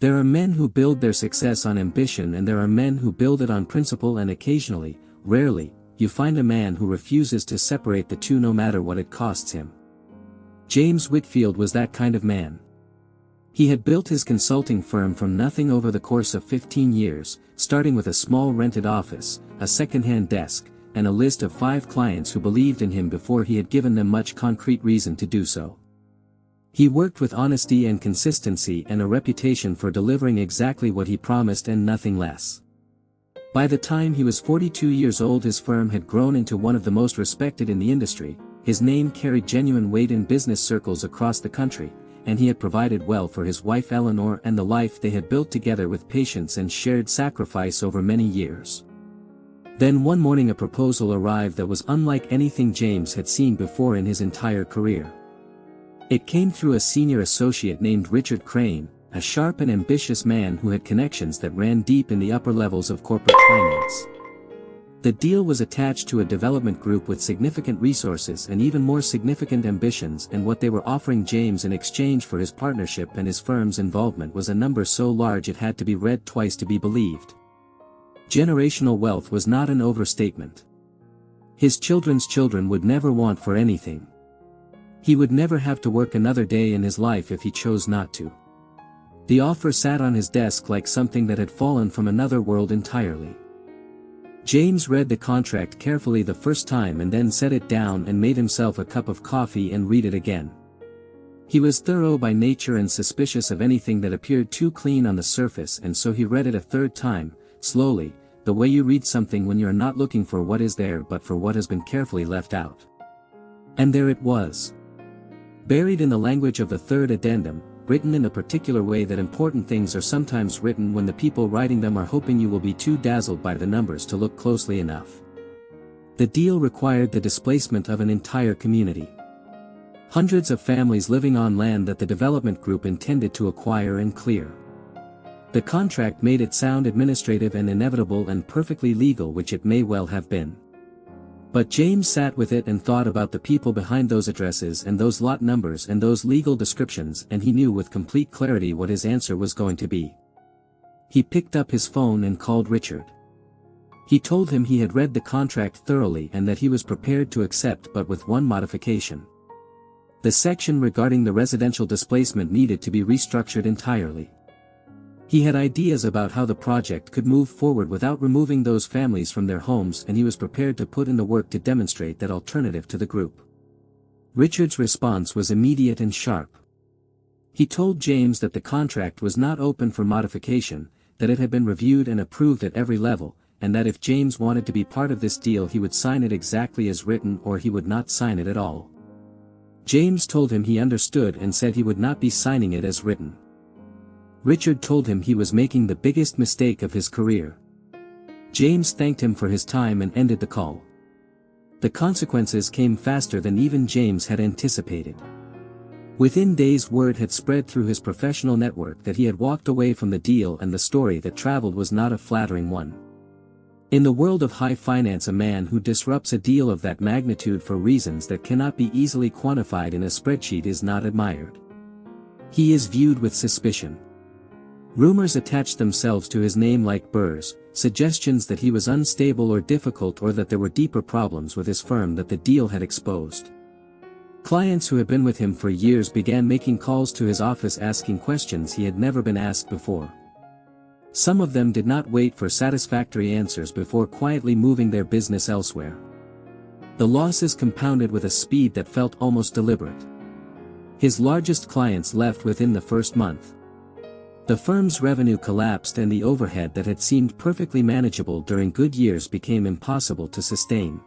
There are men who build their success on ambition, and there are men who build it on principle, and occasionally, rarely, you find a man who refuses to separate the two no matter what it costs him. James Whitfield was that kind of man. He had built his consulting firm from nothing over the course of 15 years, starting with a small rented office, a second-hand desk, and a list of 5 clients who believed in him before he had given them much concrete reason to do so. He worked with honesty and consistency and a reputation for delivering exactly what he promised and nothing less. By the time he was 42 years old, his firm had grown into one of the most respected in the industry, his name carried genuine weight in business circles across the country, and he had provided well for his wife Eleanor and the life they had built together with patience and shared sacrifice over many years. Then one morning a proposal arrived that was unlike anything James had seen before in his entire career. It came through a senior associate named Richard Crane, a sharp and ambitious man who had connections that ran deep in the upper levels of corporate finance. The deal was attached to a development group with significant resources and even more significant ambitions, and what they were offering James in exchange for his partnership and his firm's involvement was a number so large it had to be read twice to be believed. Generational wealth was not an overstatement. His children's children would never want for anything. He would never have to work another day in his life if he chose not to. The offer sat on his desk like something that had fallen from another world entirely. James read the contract carefully the first time and then set it down and made himself a cup of coffee and read it again. He was thorough by nature and suspicious of anything that appeared too clean on the surface, and so he read it a third time, slowly, the way you read something when you are not looking for what is there but for what has been carefully left out. And there it was. Buried in the language of the third addendum, written in a particular way that important things are sometimes written when the people writing them are hoping you will be too dazzled by the numbers to look closely enough. The deal required the displacement of an entire community. Hundreds of families living on land that the development group intended to acquire and clear. The contract made it sound administrative and inevitable and perfectly legal, which it may well have been. But James sat with it and thought about the people behind those addresses and those lot numbers and those legal descriptions, and he knew with complete clarity what his answer was going to be. He picked up his phone and called Richard. He told him he had read the contract thoroughly and that he was prepared to accept, but with one modification. The section regarding the residential displacement needed to be restructured entirely. He had ideas about how the project could move forward without removing those families from their homes, and he was prepared to put in the work to demonstrate that alternative to the group. Richard's response was immediate and sharp. He told James that the contract was not open for modification, that it had been reviewed and approved at every level, and that if James wanted to be part of this deal he would sign it exactly as written or he would not sign it at all. James told him he understood and said he would not be signing it as written. Richard told him he was making the biggest mistake of his career. James thanked him for his time and ended the call. The consequences came faster than even James had anticipated. Within days word had spread through his professional network that he had walked away from the deal, and the story that traveled was not a flattering one. In the world of high finance, a man who disrupts a deal of that magnitude for reasons that cannot be easily quantified in a spreadsheet is not admired. He is viewed with suspicion. Rumors attached themselves to his name like burrs, suggestions that he was unstable or difficult, or that there were deeper problems with his firm that the deal had exposed. Clients who had been with him for years began making calls to his office asking questions he had never been asked before. Some of them did not wait for satisfactory answers before quietly moving their business elsewhere. The losses compounded with a speed that felt almost deliberate. His largest clients left within the first month. The firm's revenue collapsed, and the overhead that had seemed perfectly manageable during good years became impossible to sustain.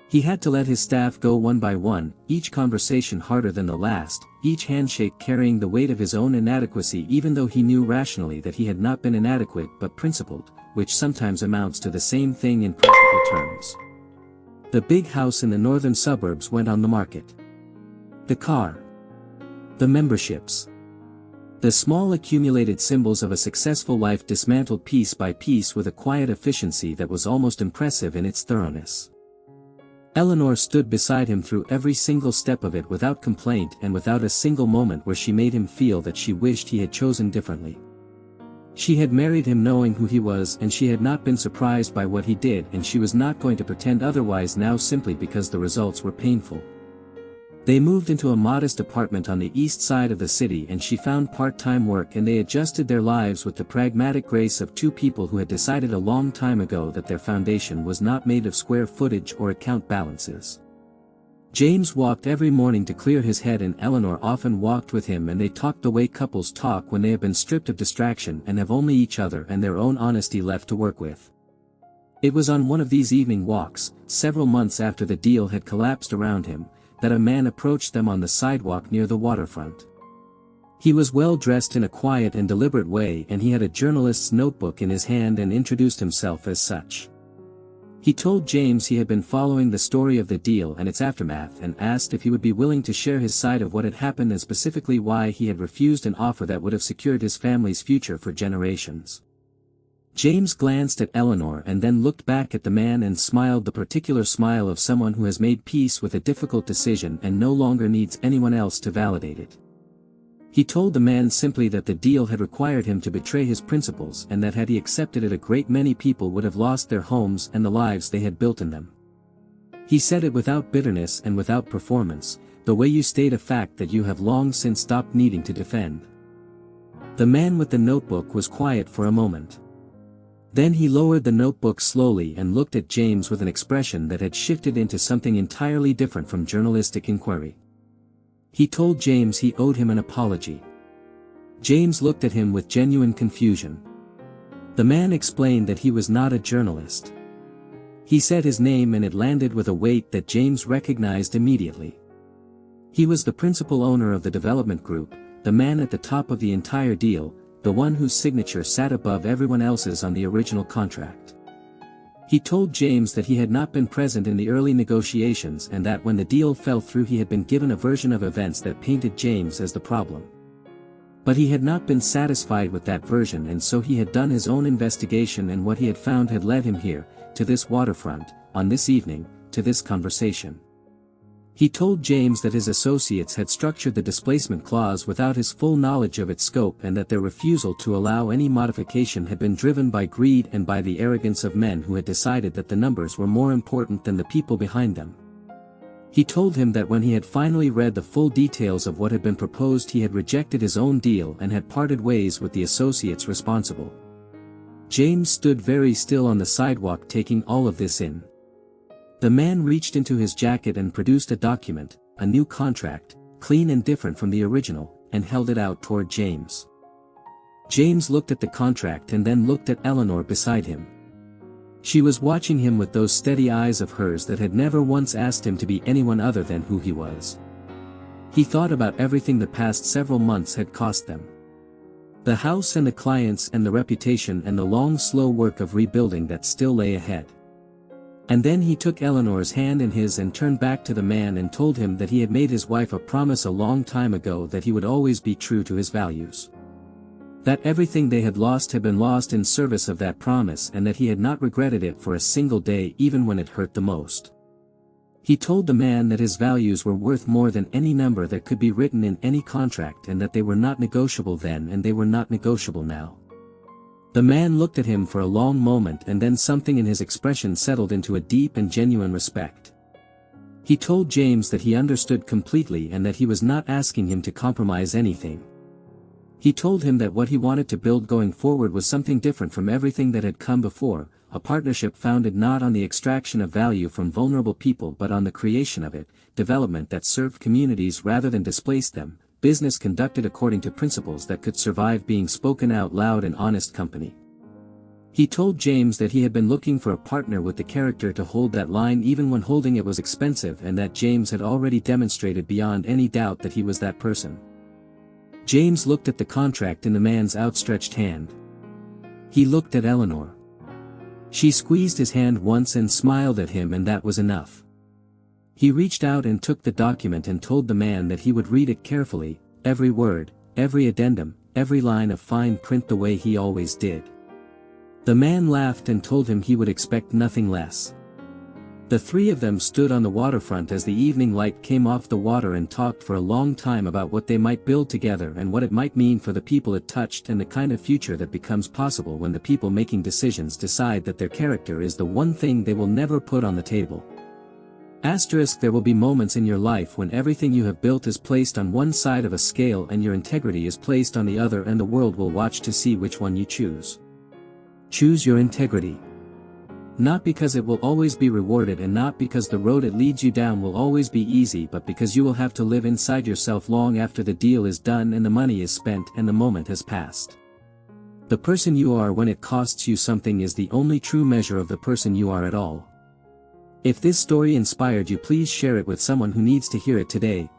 He had to let his staff go one by one, each conversation harder than the last, each handshake carrying the weight of his own inadequacy, even though he knew rationally that he had not been inadequate but principled, which sometimes amounts to the same thing in practical terms. The big house in the northern suburbs went on the market. The car. The memberships. The small accumulated symbols of a successful life dismantled piece by piece with a quiet efficiency that was almost impressive in its thoroughness. Eleanor stood beside him through every single step of it without complaint and without a single moment where she made him feel that she wished he had chosen differently. She had married him knowing who he was, and she had not been surprised by what he did, and she was not going to pretend otherwise now simply because the results were painful. They moved into a modest apartment on the east side of the city, and she found part-time work, and they adjusted their lives with the pragmatic grace of two people who had decided a long time ago that their foundation was not made of square footage or account balances. James walked every morning to clear his head, and Eleanor often walked with him, and they talked the way couples talk when they have been stripped of distraction and have only each other and their own honesty left to work with. It was on one of these evening walks, several months after the deal had collapsed around him, that a man approached them on the sidewalk near the waterfront. He was well dressed in a quiet and deliberate way, and he had a journalist's notebook in his hand and introduced himself as such. He told James he had been following the story of the deal and its aftermath, and asked if he would be willing to share his side of what had happened and specifically why he had refused an offer that would have secured his family's future for generations. James glanced at Eleanor and then looked back at the man and smiled, the particular smile of someone who has made peace with a difficult decision and no longer needs anyone else to validate it. He told the man simply that the deal had required him to betray his principles, and that had he accepted it, a great many people would have lost their homes and the lives they had built in them. He said it without bitterness and without performance, the way you state a fact that you have long since stopped needing to defend. The man with the notebook was quiet for a moment. Then he lowered the notebook slowly and looked at James with an expression that had shifted into something entirely different from journalistic inquiry. He told James he owed him an apology. James looked at him with genuine confusion. The man explained that he was not a journalist. He said his name, and it landed with a weight that James recognized immediately. He was the principal owner of the development group, the man at the top of the entire deal, the one whose signature sat above everyone else's on the original contract. He told James that he had not been present in the early negotiations, and that when the deal fell through he had been given a version of events that painted James as the problem. But he had not been satisfied with that version, and so he had done his own investigation, and what he had found had led him here, to this waterfront, on this evening, to this conversation. He told James that his associates had structured the displacement clause without his full knowledge of its scope, and that their refusal to allow any modification had been driven by greed and by the arrogance of men who had decided that the numbers were more important than the people behind them. He told him that when he had finally read the full details of what had been proposed, he had rejected his own deal and had parted ways with the associates responsible. James stood very still on the sidewalk, taking all of this in. The man reached into his jacket and produced a document, a new contract, clean and different from the original, and held it out toward James. James looked at the contract and then looked at Eleanor beside him. She was watching him with those steady eyes of hers that had never once asked him to be anyone other than who he was. He thought about everything the past several months had cost them. The house and the clients and the reputation and the long slow work of rebuilding that still lay ahead. And then he took Eleanor's hand in his and turned back to the man and told him that he had made his wife a promise a long time ago that he would always be true to his values. That everything they had lost had been lost in service of that promise, and that he had not regretted it for a single day, even when it hurt the most. He told the man that his values were worth more than any number that could be written in any contract, and that they were not negotiable then and they were not negotiable now. The man looked at him for a long moment, and then something in his expression settled into a deep and genuine respect. He told James that he understood completely and that he was not asking him to compromise anything. He told him that what he wanted to build going forward was something different from everything that had come before, a partnership founded not on the extraction of value from vulnerable people but on the creation of it, development that served communities rather than displaced them, business conducted according to principles that could survive being spoken out loud in honest company. He told James that he had been looking for a partner with the character to hold that line even when holding it was expensive, and that James had already demonstrated beyond any doubt that he was that person. James looked at the contract in the man's outstretched hand. He looked at Eleanor. She squeezed his hand once and smiled at him, and that was enough. He reached out and took the document and told the man that he would read it carefully, every word, every addendum, every line of fine print, the way he always did. The man laughed and told him he would expect nothing less. The three of them stood on the waterfront as the evening light came off the water and talked for a long time about what they might build together and what it might mean for the people it touched and the kind of future that becomes possible when the people making decisions decide that their character is the one thing they will never put on the table. There will be moments in your life when everything you have built is placed on one side of a scale and your integrity is placed on the other, and the world will watch to see which one you choose. Choose your integrity. Not because it will always be rewarded and not because the road it leads you down will always be easy, but because you will have to live inside yourself long after the deal is done and the money is spent and the moment has passed. The person you are when it costs you something is the only true measure of the person you are at all. If this story inspired you, please share it with someone who needs to hear it today.